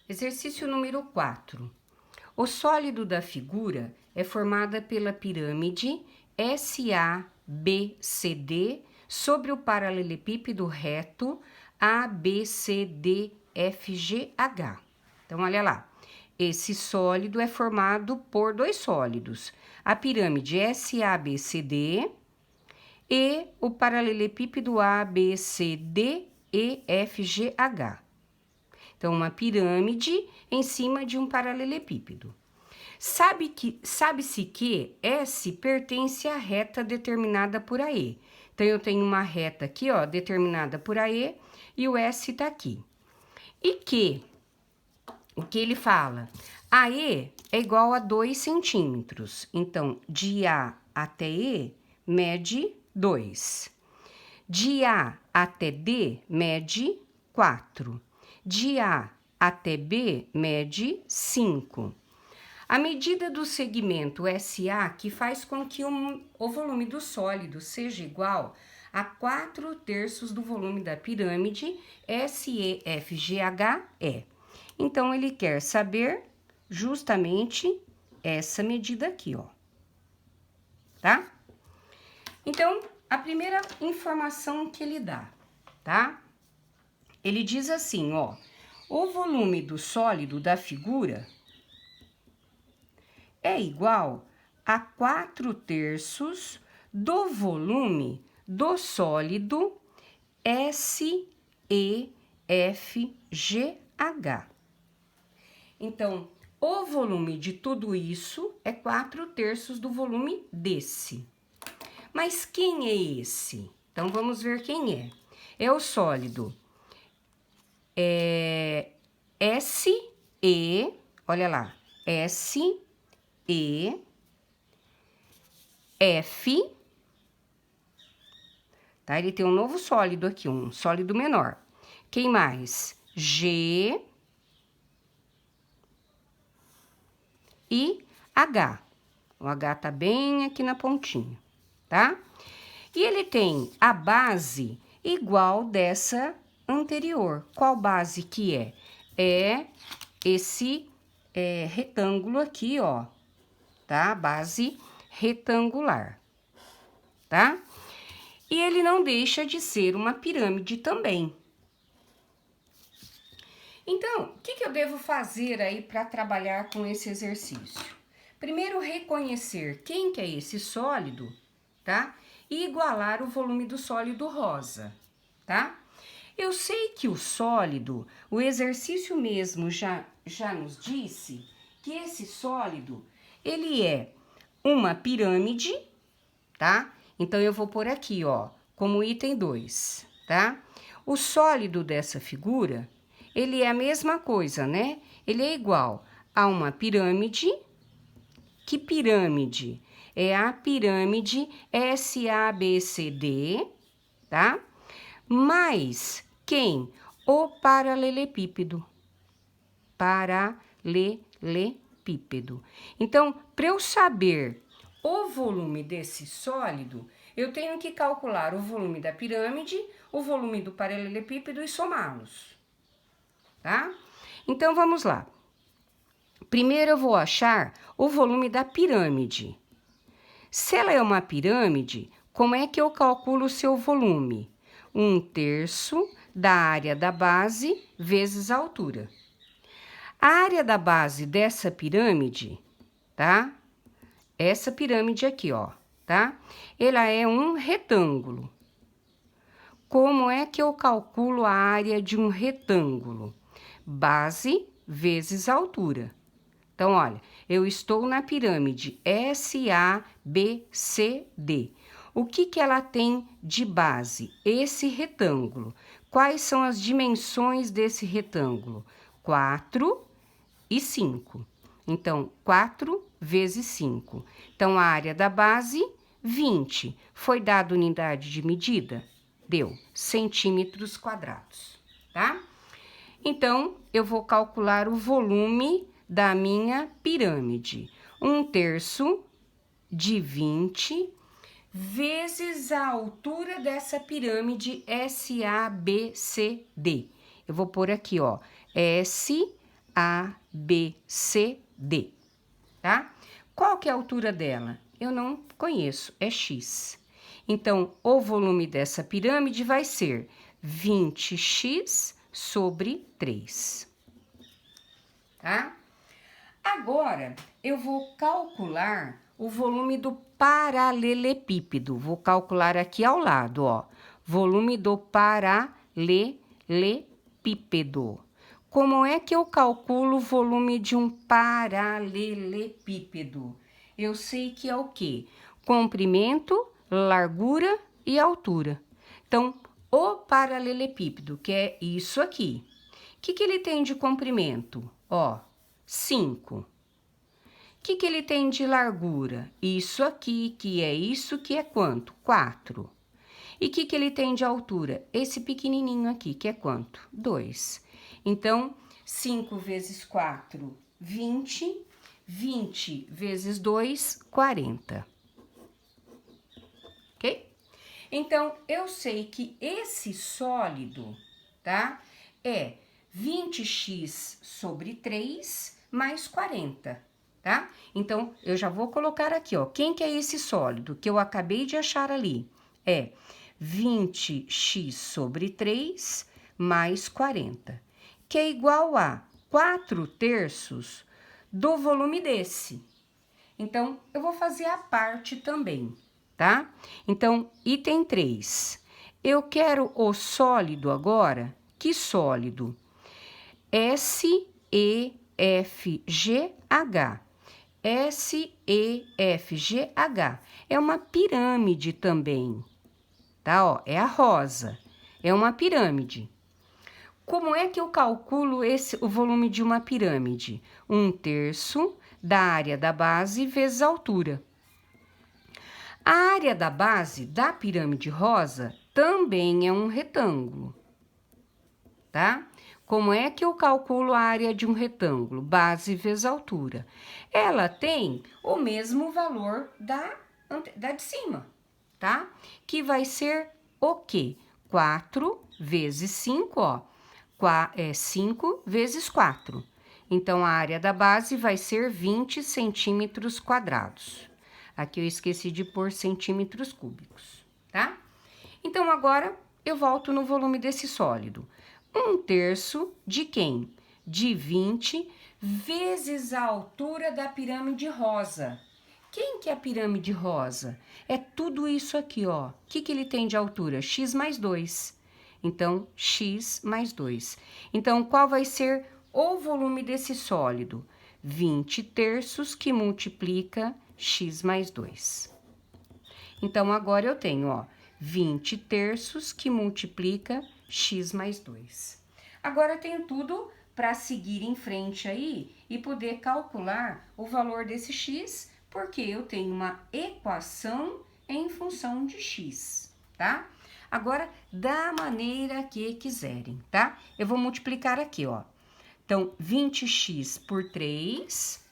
Exercício número 4. O sólido da figura é formado pela pirâmide SABCD sobre o paralelepípedo reto ABCDFGH. Então, olha lá. Esse sólido é formado por dois sólidos. A pirâmide SABCD e o paralelepípedo ABCDEFGH. Então, uma pirâmide em cima de um paralelepípedo. Sabe-se que S pertence à reta determinada por AE. Então, eu tenho uma reta aqui, ó, determinada por AE, e o S tá aqui. E que, o que ele fala? AE é igual a 2 centímetros. Então, de A até E, mede 2. De A até D, mede 4. De A até B, mede 5. A medida do segmento SA, que faz com que o volume do sólido seja igual a 4/3 do volume da pirâmide SEFGHE. Então, ele quer saber justamente essa medida aqui, ó. Tá? Então, a primeira informação que ele dá, tá? Ele diz assim, ó, o volume do sólido da figura é igual a 4/3 do volume do sólido SEFGH. Então, o volume de tudo isso é 4/3 do volume desse. Mas quem é esse? Então, vamos ver quem é. É o sólido SE, olha lá, SEF, tá? Ele tem um novo sólido aqui, um sólido menor. Quem mais? G e H. O H tá bem aqui na pontinha, tá? E ele tem a base igual dessa anterior. Qual base que é? É esse retângulo aqui, ó, tá? Base retangular, tá? E ele não deixa de ser uma pirâmide também. Então, o que eu devo fazer aí para trabalhar com esse exercício? Primeiro, reconhecer quem que é esse sólido, tá? E igualar o volume do sólido rosa, tá? Eu sei que o sólido, o exercício mesmo já nos disse que esse sólido, ele é uma pirâmide, tá? Então, eu vou pôr aqui, ó, como item 2, tá? O sólido dessa figura, ele é a mesma coisa, né? Ele é igual a uma pirâmide. Que pirâmide? É a pirâmide SABCD, tá? Mais quem? O paralelepípedo. Paralelepípedo. Então, para eu saber o volume desse sólido, eu tenho que calcular o volume da pirâmide, o volume do paralelepípedo e somá-los, tá? Então, vamos lá. Primeiro, eu vou achar o volume da pirâmide. Se ela é uma pirâmide, como é que eu calculo o seu volume? 1/3 da área da base vezes a altura. A área da base dessa pirâmide, tá? Essa pirâmide aqui, ó, tá? Ela é um retângulo. Como é que eu calculo a área de um retângulo? Base vezes a altura. Então, olha, eu estou na pirâmide SABCD. O que ela tem de base? Esse retângulo. Quais são as dimensões desse retângulo? 4 e 5. Então, 4 vezes 5. Então, a área da base, 20. Foi dada unidade de medida? Deu centímetros quadrados, tá? Então, eu vou calcular o volume da minha pirâmide. 1/3 de 20 vezes a altura dessa pirâmide SABCD. Eu vou pôr aqui, ó, SABCD. A, B, C, D, tá? Qual que é a altura dela? Eu não conheço, é X. Então, o volume dessa pirâmide vai ser 20x sobre 3, tá? Agora, eu vou calcular o volume do paralelepípedo. Vou calcular aqui ao lado, ó. Volume do paralelepípedo. Como é que eu calculo o volume de um paralelepípedo? Eu sei que é o quê? Comprimento, largura e altura. Então, o paralelepípedo, que é isso aqui. O que ele tem de comprimento? Ó, 5. O que ele tem de largura? Isso aqui, que é quanto? 4. E o que ele tem de altura? Esse pequenininho aqui, que é quanto? 2. Então, 5 vezes 4, 20. 20 vezes 2, 40. Ok? Então, eu sei que esse sólido, tá? É 20x sobre 3 mais 40, tá? Então, eu já vou colocar aqui, ó. Quem que é esse sólido que eu acabei de achar ali? É 20x sobre 3 mais 40, que é igual a 4/3 do volume desse. Então, eu vou fazer a parte também, tá? Então, item 3. Eu quero o sólido agora. Que sólido? SEFGH. SEFGH. É uma pirâmide também, tá? Ó, é a rosa. É uma pirâmide. Como é que eu calculo o volume de uma pirâmide? 1/3 da área da base vezes a altura. A área da base da pirâmide rosa também é um retângulo, tá? Como é que eu calculo a área de um retângulo? Base vezes altura. Ela tem o mesmo valor da de cima, tá? Que vai ser o quê? 4 vezes 5, ó. 5 vezes 4. Então, a área da base vai ser 20 centímetros quadrados. Aqui eu esqueci de pôr centímetros cúbicos, tá? Então, agora eu volto no volume desse sólido. 1/3 de quem? De 20 vezes a altura da pirâmide rosa. Quem que é a pirâmide rosa? É tudo isso aqui, ó. O que ele tem de altura? X mais 2. Então, x mais 2. Então, qual vai ser o volume desse sólido? 20/3 que multiplica x mais 2. Então, agora eu tenho, ó, 20/3 que multiplica x mais 2. Agora, eu tenho tudo para seguir em frente aí e poder calcular o valor desse x, porque eu tenho uma equação em função de x, tá? Agora, da maneira que quiserem, tá? Eu vou multiplicar aqui, ó. Então, 20x por 3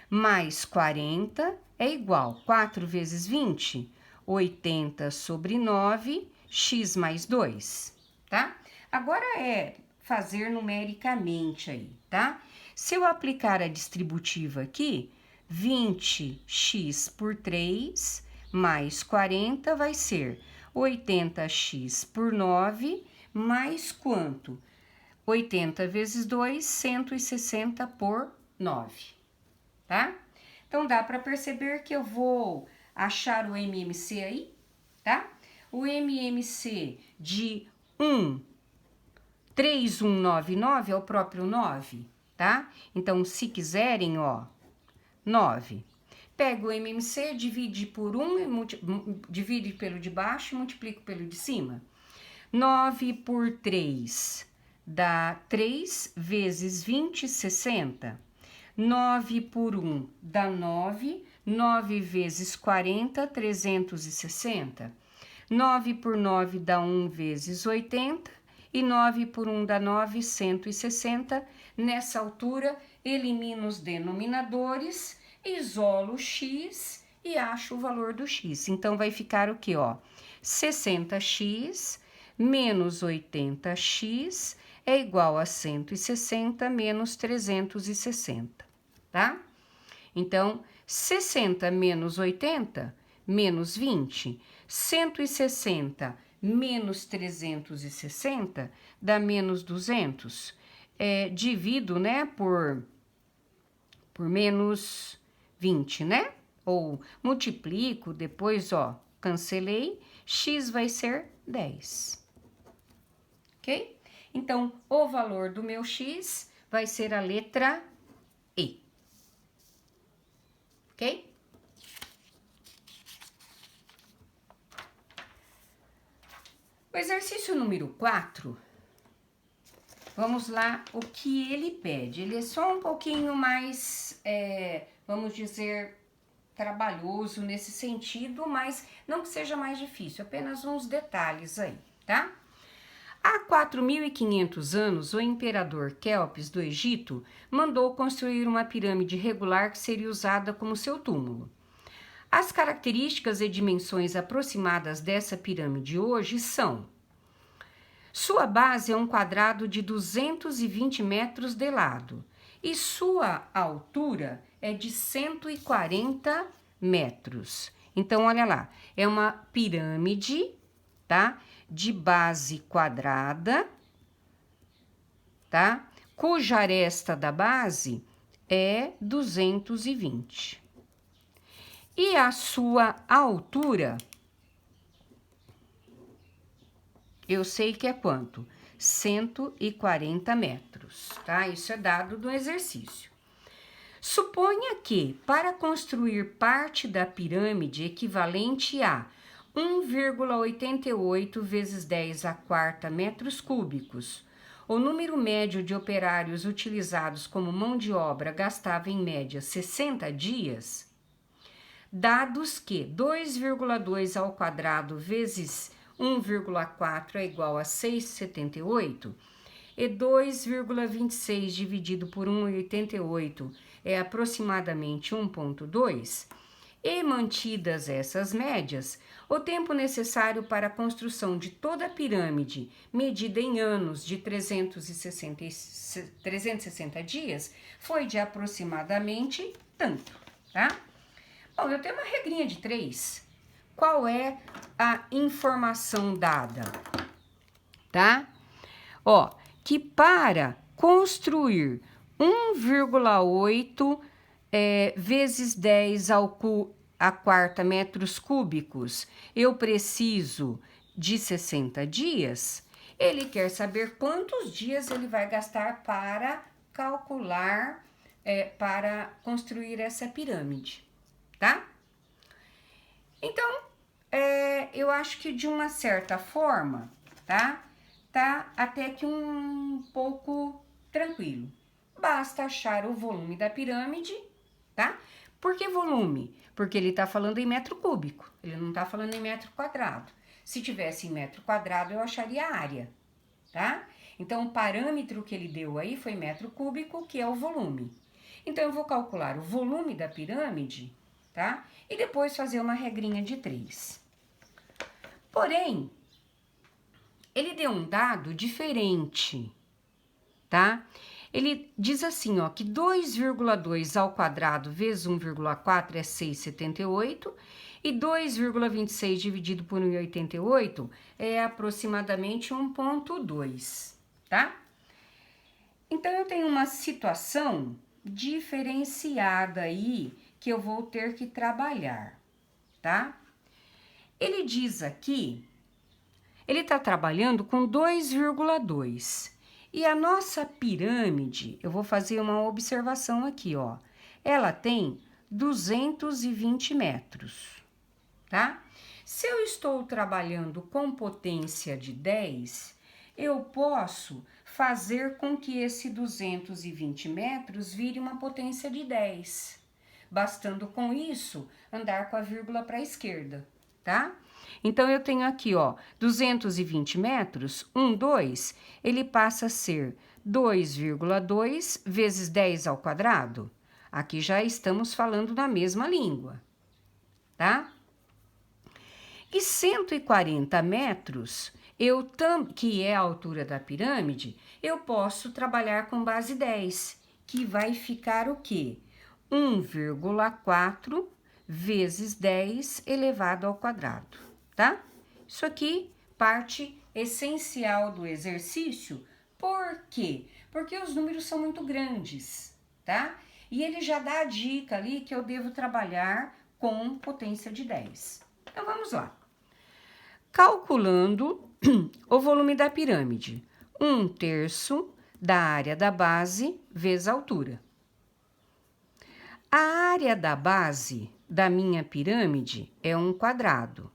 mais 40 é igual 4 vezes 20, 80 sobre 9, x mais 2, tá? Agora é fazer numericamente aí, tá? Se eu aplicar a distributiva aqui, 20x por 3 mais 40 vai ser 80x por 9 mais quanto? 80 vezes 2, 160 por 9, tá? Então, dá para perceber que eu vou achar o MMC aí, tá? O MMC de 3199 é o próprio 9, tá? Então, se quiserem, ó, 9. Pego o MMC, divide por 1, divide pelo de baixo e multiplico pelo de cima. 9 por 3 dá 3 vezes 20, 60. 9 por 1 dá 9. 9 vezes 40, 360. 9 por 9 dá 1 vezes 80. E 9 por 1 dá 9, 160. Nessa altura, elimino os denominadores, isolo o x e acho o valor do x. Então, vai ficar o quê, ó? 60x menos 80x é igual a 160 menos 360, tá? Então, 60 menos 80, menos 20. 160 menos 360 dá menos 200. Divido, né, por menos 20, né? Ou multiplico, depois, ó, cancelei, x vai ser 10. Ok? Então, o valor do meu x vai ser a letra E. Ok? O exercício número 4, vamos lá, o que ele pede. Ele é só um pouquinho mais, vamos dizer, trabalhoso nesse sentido, mas não que seja mais difícil, apenas uns detalhes aí, tá? Há 4.500 anos, o imperador Quéopes do Egito mandou construir uma pirâmide regular que seria usada como seu túmulo. As características e dimensões aproximadas dessa pirâmide hoje são: sua base é um quadrado de 220 metros de lado e sua altura é de 140 metros. Então, olha lá, é uma pirâmide, tá? De base quadrada, tá? Cuja aresta da base é 220. E a sua altura, eu sei que é quanto? 140 metros, tá? Isso é dado do exercício. Suponha que, para construir parte da pirâmide equivalente a 1,88 vezes 10 à quarta metros cúbicos, o número médio de operários utilizados como mão de obra gastava em média 60 dias, dados que 2,2 ao quadrado vezes 1,4 é igual a 6,78 e 2,26 dividido por 1,88 é aproximadamente 1,2, e mantidas essas médias, o tempo necessário para a construção de toda a pirâmide, medida em anos de 360 dias, foi de aproximadamente tanto, tá? Bom, eu tenho uma regrinha de 3. Qual é a informação dada? Tá? Ó, que para construir 1,8 vezes 10 à quarta metros cúbicos, eu preciso de 60 dias. Ele quer saber quantos dias ele vai gastar para calcular, para construir essa pirâmide, tá? Então, eu acho que de uma certa forma, tá até que um pouco tranquilo. Basta achar o volume da pirâmide, tá? Por que volume? Porque ele tá falando em metro cúbico, ele não tá falando em metro quadrado. Se tivesse em metro quadrado, eu acharia a área, tá? Então, o parâmetro que ele deu aí foi metro cúbico, que é o volume. Então, eu vou calcular o volume da pirâmide, tá? E depois fazer uma regrinha de 3. Porém, ele deu um dado diferente, tá? Ele diz assim, ó, que 2,2 ao quadrado vezes 1,4 é 6,78 e 2,26 dividido por 1,88 é aproximadamente 1,2, tá? Então, eu tenho uma situação diferenciada aí que eu vou ter que trabalhar, tá? Ele diz aqui, ele está trabalhando com 2,2. E a nossa pirâmide, eu vou fazer uma observação aqui, ó. Ela tem 220 metros, tá? Se eu estou trabalhando com potência de 10, eu posso fazer com que esse 220 metros vire uma potência de 10. Bastando com isso, andar com a vírgula para a esquerda, tá? Então, eu tenho aqui, ó, 220 metros, 2, ele passa a ser 2,2 vezes 10 ao quadrado. Aqui já estamos falando na mesma língua, tá? E 140 metros, que é a altura da pirâmide, eu posso trabalhar com base 10, que vai ficar o quê? 1,4 vezes 10 elevado ao quadrado, tá? Isso aqui, parte essencial do exercício. Por quê? Porque os números são muito grandes, tá? E ele já dá a dica ali que eu devo trabalhar com potência de 10. Então, vamos lá. Calculando o volume da pirâmide, 1/3 da área da base vezes a altura. A área da base da minha pirâmide é 1 quadrado.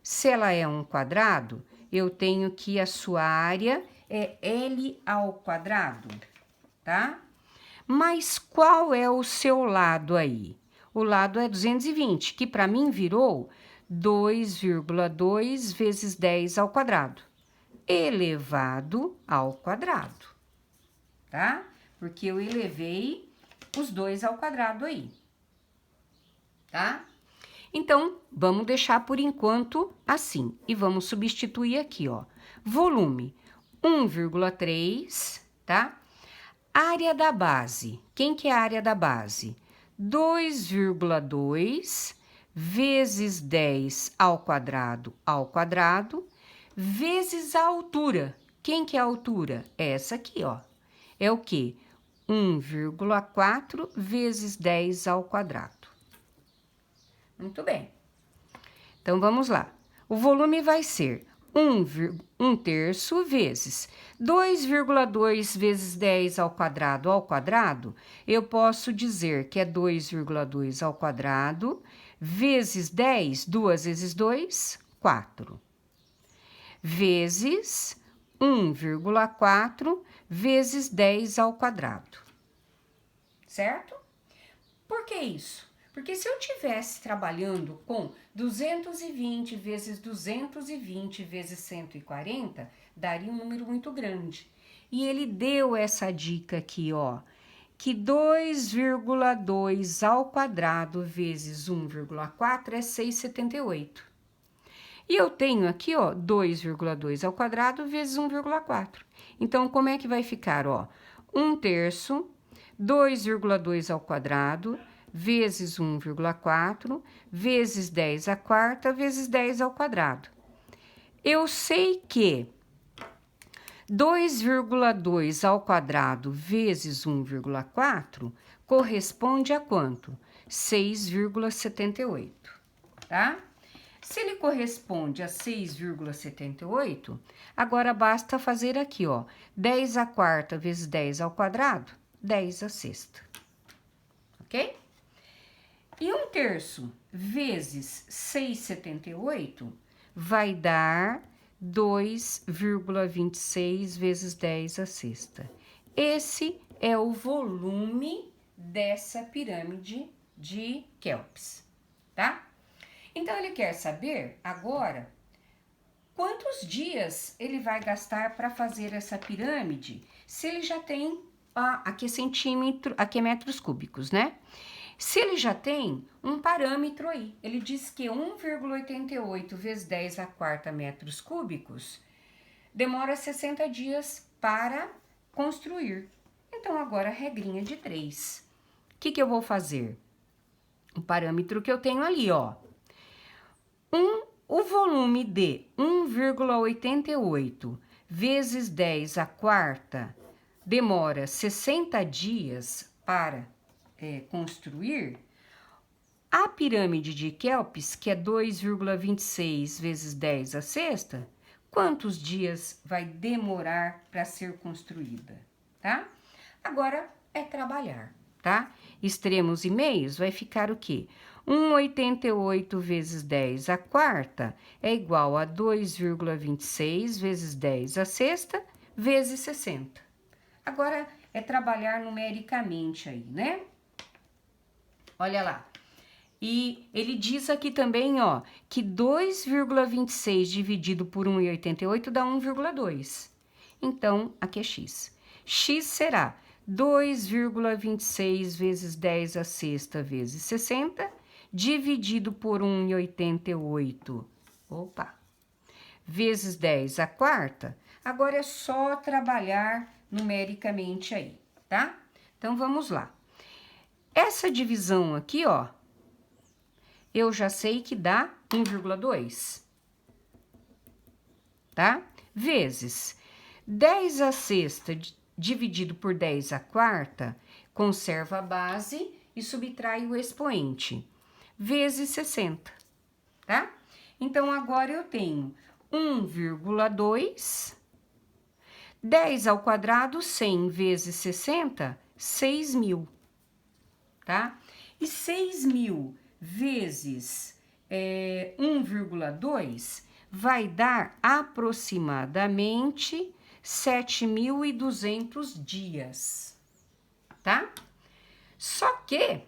Se ela é 1 quadrado, eu tenho que a sua área é L ao quadrado, tá? Mas qual é o seu lado aí? O lado é 220, que para mim virou 2,2 vezes 10 ao quadrado, elevado ao quadrado, tá? Porque eu elevei os 2 ao quadrado aí, tá? Então, vamos deixar por enquanto assim. E vamos substituir aqui, ó. Volume, 1,3, tá? Área da base. Quem que é a área da base? 2,2 vezes 10 ao quadrado, vezes a altura. Quem que é a altura? É essa aqui, ó. É o quê? 1,4 vezes 10 ao quadrado. Muito bem. Então, vamos lá. O volume vai ser 1/3 vezes 2,2 vezes 10 ao quadrado, eu posso dizer que é 2,2 ao quadrado, vezes 10, 2 vezes 2, 4. Vezes 1,4 vezes 10 ao quadrado. Certo? Por que isso? Porque se eu estivesse trabalhando com 220 vezes 220 vezes 140, daria um número muito grande. E ele deu essa dica aqui, ó, que 2,2 ao quadrado vezes 1,4 é 6,78. E eu tenho aqui, ó, 2,2 ao quadrado vezes 1,4. Então, como é que vai ficar, ó? 1/3, 2,2 ao quadrado, vezes 1,4, vezes 10 à quarta, vezes 10 ao quadrado. Eu sei que 2,2 ao quadrado vezes 1,4 corresponde a quanto? 6,78, tá? Se ele corresponde a 6,78, agora basta fazer aqui, ó, 10 à quarta vezes 10 ao quadrado, 10 à sexta, ok? E 1/3 vezes 6,78 vai dar 2,26 vezes 10 à sexta. Esse é o volume dessa pirâmide de Kelps, tá? Então, ele quer saber agora quantos dias ele vai gastar para fazer essa pirâmide, se ele já tem, aqui é metros cúbicos, né? Se ele já tem um parâmetro aí, ele diz que 1,88 vezes 10 à quarta metros cúbicos demora 60 dias para construir. Então, agora, regrinha de 3. O que eu vou fazer? O parâmetro que eu tenho ali, ó. O volume de 1,88 vezes 10 à quarta demora 60 dias para construir. A pirâmide de Kelps, que é 2,26 vezes 10 à sexta, quantos dias vai demorar para ser construída, tá? Agora é trabalhar, tá? Extremos e meios vai ficar o quê? 1,88 vezes 10 à quarta é igual a 2,26 vezes 10 à sexta vezes 60. Agora é trabalhar numericamente aí, né? Olha lá. E ele diz aqui também, ó, que 2,26 dividido por 1,88 dá 1,2. Então, aqui é x. X será 2,26 vezes 10 à sexta vezes 60, dividido por 1,88. Opa! vezes 10 à quarta, agora é só trabalhar numericamente aí, tá? Então, vamos lá. Essa divisão aqui, ó, eu já sei que dá 1,2, tá? Vezes 10 à sexta dividido por 10 à quarta, conserva a base e subtrai o expoente, vezes 60, tá? Então, agora eu tenho 1,2, 10 ao quadrado, 100 vezes 60, 6.000, tá? E 6.000 vezes 1,2 vai dar aproximadamente 7.200 dias, tá? Só que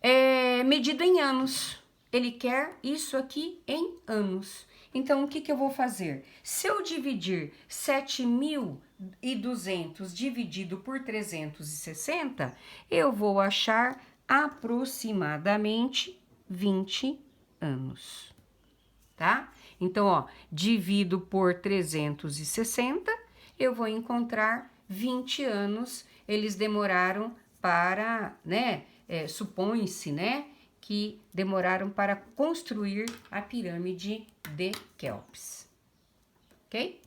é medida em anos. Ele quer isso aqui em anos. Então, o que que eu vou fazer? Se eu dividir 7.200 dividido por 360, eu vou achar aproximadamente 20 anos, tá? Então, ó, divido por 360, eu vou encontrar 20 anos. Eles demoraram para, né, supõe-se, né, que demoraram para construir a pirâmide de Quéops, ok?